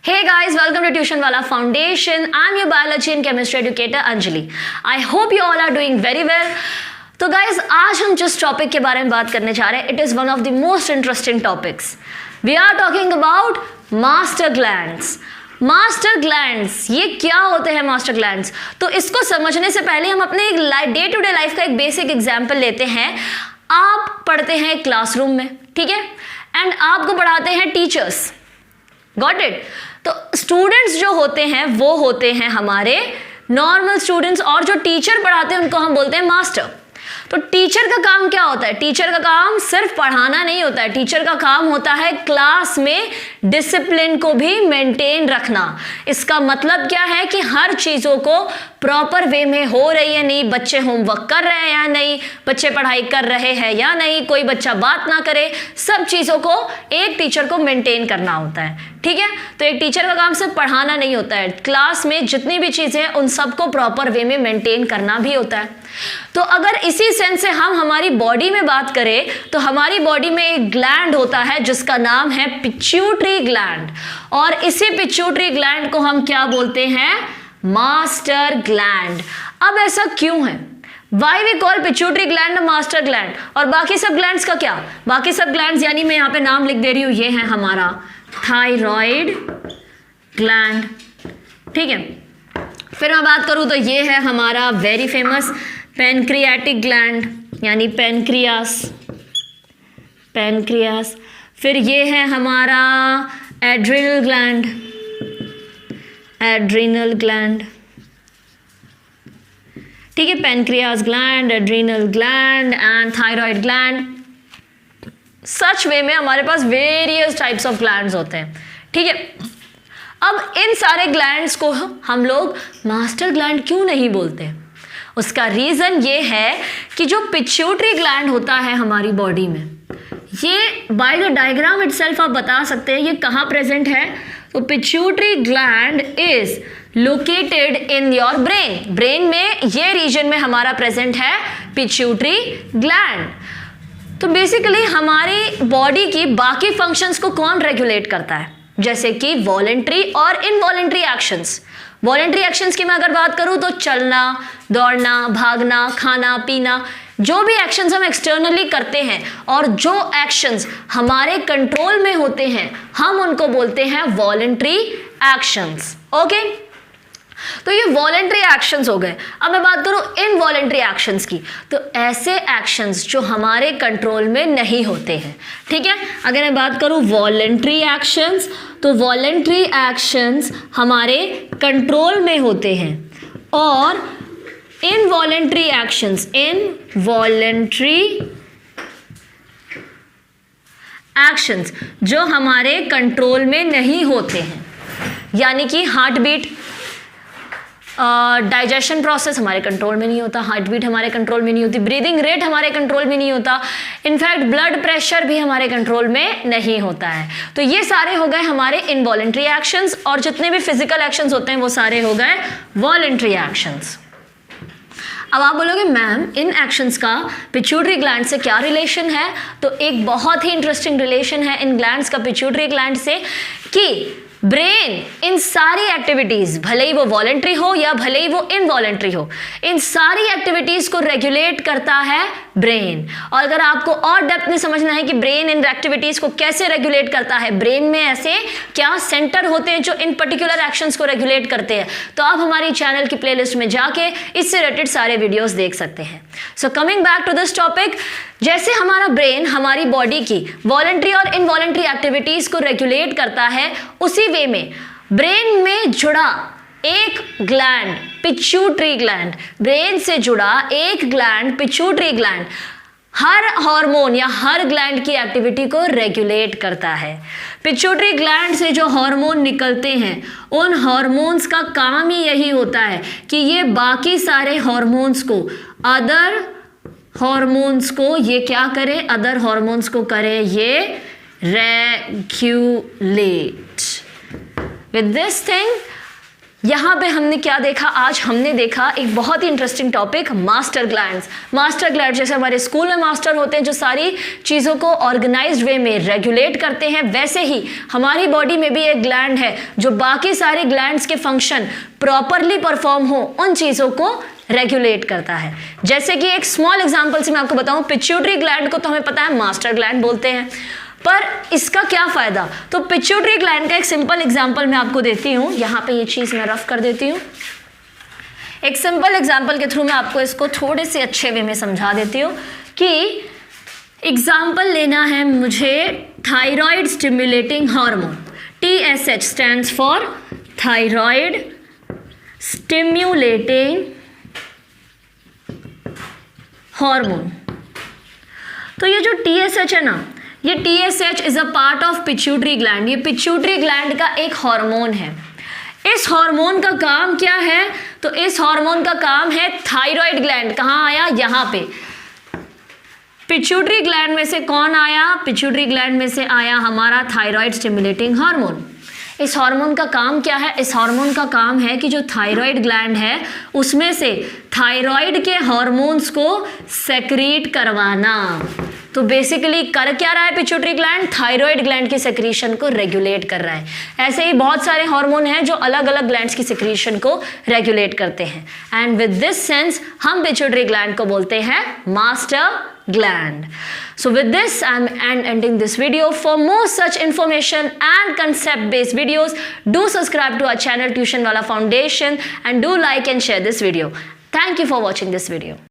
Hey guys, welcome to Tuition Wala Foundation. I'm your biology and chemistry educator Anjali. I hope you all are doing very well. तो guys, आज हम जिस topic के बारे में बात करने जा रहे हैं, it is one of the most interesting topics. We are talking about master glands. Master glands, ये क्या होते हैं मास्टर ग्लैंड्स? तो इसको समझने से पहले हम अपने एक डे टू डे लाइफ का एक बेसिक एग्जाम्पल लेते हैं. आप पढ़ते हैं क्लासरूम में, ठीक है, एंड आपको पढ़ाते हैं टीचर्स. Got it? तो स्टूडेंट्स जो होते हैं वो होते हैं हमारे नॉर्मल स्टूडेंट्स, और जो टीचर पढ़ाते हैं उनको हम बोलते हैं मास्टर. तो टीचर का काम क्या होता है? टीचर का काम सिर्फ पढ़ाना नहीं होता है. टीचर का काम होता है क्लास में डिसिप्लिन को भी मेंटेन रखना. इसका मतलब क्या है कि हर चीज़ों को प्रॉपर वे में हो रही है नहीं, बच्चे होमवर्क कर रहे हैं या नहीं, बच्चे पढ़ाई कर रहे हैं या नहीं, कोई बच्चा बात ना करे, सब चीज़ों को एक टीचर को मेंटेन करना होता है. ठीक है, तो एक टीचर का काम सिर्फ पढ़ाना नहीं होता है, क्लास में जितनी भी चीज़ें हैं उन सबको प्रॉपर वे में मेंटेन करना भी होता है. तो अगर इसी सेंस से हम हमारी बॉडी में बात करें तो हमारी बॉडी में एक ग्लैंड होता है जिसका नाम है पिट्यूटरी ग्लैंड, और इसी पिट्यूटरी ग्लैंड को हम क्या बोलते हैं? Master gland. अब ऐसा क्यों है? Why we call pituitary gland master gland? और बाकी सब ग्लैंड्स का क्या? बाकी सब ग्लैंड्स यानी मैं यहाँ पे नाम लिख दे रही हूँ, ये है हमारा थायराइड ग्लैंड. ठीक है, फिर मैं बात करूँ तो ये है हमारा वेरी फेमस पैनक्रियाटिक ग्लैंड यानी पैनक्रियास. फिर ये है हमारा एड्रिनल ग्लैंड. ठीक है, pancreas gland, adrenal gland and thyroid gland. Such way में हमारे पास वेरियस टाइप्स ऑफ ग्लैंड्स होते हैं. ठीक है, अब इन सारे ग्लैंड्स को हम लोग मास्टर ग्लैंड क्यों नहीं बोलते? उसका रीज़न ये है कि जो पिट्यूटरी ग्लैंड होता है हमारी बॉडी में, ये बाय द डायग्राम इटसेल्फ आप बता सकते हैं ये कहाँ प्रेजेंट है. तो pituitary gland is located in your brain. Brain में ये रीजन में हमारा प्रेजेंट है पिट्यूटरी ग्लैंड. तो बेसिकली हमारी बॉडी की बाकी फंक्शंस को कौन रेगुलेट करता है? जैसे कि वॉलेंट्री और इनवॉलेंट्री एक्शंस. वॉलेंट्री एक्शंस की मैं अगर बात करूं तो चलना, दौड़ना, भागना, खाना पीना, जो भी एक्शंस हम एक्सटर्नली करते हैं और जो एक्शंस हमारे कंट्रोल में होते हैं हम उनको बोलते हैं वॉलेंट्री एक्शंस. ओके, तो ये वॉलेंट्री एक्शंस हो गए. अब मैं बात करूं इनवॉलेंट्री एक्शंस की, तो ऐसे एक्शंस जो हमारे कंट्रोल में नहीं होते हैं. ठीक है, अगर मैं बात करूं वॉलेंट्री एक्शंस, तो वॉलेंट्री एक्शंस हमारे कंट्रोल में होते हैं, और इनवॉलेंट्री एक्शंस जो हमारे कंट्रोल में नहीं होते हैं, यानी कि हार्ट बीट, डाइजेशन प्रोसेस हमारे कंट्रोल में नहीं होता, हार्ट बीट हमारे कंट्रोल में नहीं होती, ब्रीदिंग रेट हमारे कंट्रोल में नहीं होता, इनफैक्ट ब्लड प्रेशर भी हमारे कंट्रोल में नहीं होता है. तो ये सारे हो गए हमारे इनवॉलेंट्री एक्शंस, और जितने भी फिजिकल एक्शंस होते हैं वो सारे हो गए वॉलेंट्री एक्शंस. अब आप बोलोगे मैम इन एक्शंस का पिट्यूटरी ग्लैंड से क्या रिलेशन है? तो एक बहुत ही इंटरेस्टिंग रिलेशन है इन ग्लैंड्स का पिट्यूटरी ग्लैंड से, कि ब्रेन इन सारी एक्टिविटीज, भले ही वो वॉलेंट्री हो या भले ही वो इनवॉलेंट्री हो, इन सारी एक्टिविटीज को रेगुलेट करता है ब्रेन. और अगर आपको और डेप्थ में समझना है कि ब्रेन इन एक्टिविटीज को कैसे रेगुलेट करता है, ब्रेन में ऐसे क्या सेंटर होते हैं जो इन पर्टिकुलर एक्शंस को रेगुलेट करते हैं, तो आप हमारी चैनल की प्लेलिस्ट में जाके इससे रिलेटेड सारे वीडियोस देख सकते हैं. So coming back to this topic, जैसे हमारा ब्रेन हमारी बॉडी की वॉलेंट्री और इनवॉलेंट्री एक्टिविटीज को रेगुलेट करता है, उसी वे में ब्रेन में जुड़ा एक ग्लैंड पिट्यूटरी ग्लैंड, ब्रेन से जुड़ा एक ग्लैंड पिट्यूटरी ग्लैंड हर हार्मोन या हर ग्लैंड की एक्टिविटी को रेगुलेट करता है. पिट्यूटरी ग्लैंड से जो हार्मोन निकलते हैं उन हार्मोन्स का काम ही यही होता है कि ये बाकी सारे हार्मोन्स को, अदर हार्मोन्स को ये क्या करें? अदर हार्मोन्स को करें ये रेगुलेट. विद दिस थिंग यहाँ पे हमने क्या देखा, आज हमने देखा एक बहुत ही interesting topic, master glands. Master gland जैसे हमारे स्कूल में मास्टर होते हैं जो सारी चीज़ों को ऑर्गेनाइज्ड वे में रेगुलेट करते हैं, वैसे ही हमारी बॉडी में भी एक ग्लैंड है जो बाकी सारे ग्लैंड्स के फंक्शन प्रॉपरली परफॉर्म हो उन चीज़ों को रेगुलेट करता है। जैसे कि एक स्मॉल एग्जांपल से मैं आपको बताऊं, पिट्यूटरी ग्लैंड को तो हमें पता है मास्टर ग्लैंड बोलते हैं, पर इसका क्या फायदा। तो पिट्यूटरी ग्लैंड का एक सिंपल एग्जांपल मैं आपको देती हूं, यहां पे ये चीज मैं रफ कर देती हूं। एक सिंपल एग्जांपल के थ्रू मैं आपको इसको थोड़े से अच्छे वे में समझा देती हूं कि एग्जांपल लेना है मुझे thyroid stimulating hormone, TSH stands for thyroid stimulating hormone. तो ये जो TSH है ना, ये TSH is a part of pituitary gland. ये पिट्यूटरी ग्लैंड का एक हार्मोन है। इस हार्मोन का काम क्या है, तो इस हार्मोन का काम है थायराइड ग्लैंड। कहाँ आया, यहाँ पे पिट्यूटरी ग्लैंड में से कौन आया, पिट्यूटरी ग्लैंड में से आया हमारा थायराइड स्टिमुलेटिंग हार्मोन। इस हार्मोन का काम क्या है, इस हार्मोन का काम है कि जो थायराइड ग्लैंड है उसमें से थायराइड के हार्मोन्स को सेक्रीट करवाना। तो बेसिकली कर क्या रहा है पिट्यूटरी ग्लैंड, थायराइड ग्लैंड की सेक्रीशन को रेगुलेट कर रहा है। ऐसे ही बहुत सारे हार्मोन हैं जो अलग अलग ग्लैंड्स की सेक्रीशन को रेगुलेट करते हैं, एंड विद दिस सेंस हम पिट्यूटरी ग्लैंड को बोलते हैं master gland. So with this I'm ending this video. For more such information and concept based videos, do subscribe to our channel Tuition Wala Foundation and do like and share this video. Thank you for watching this video.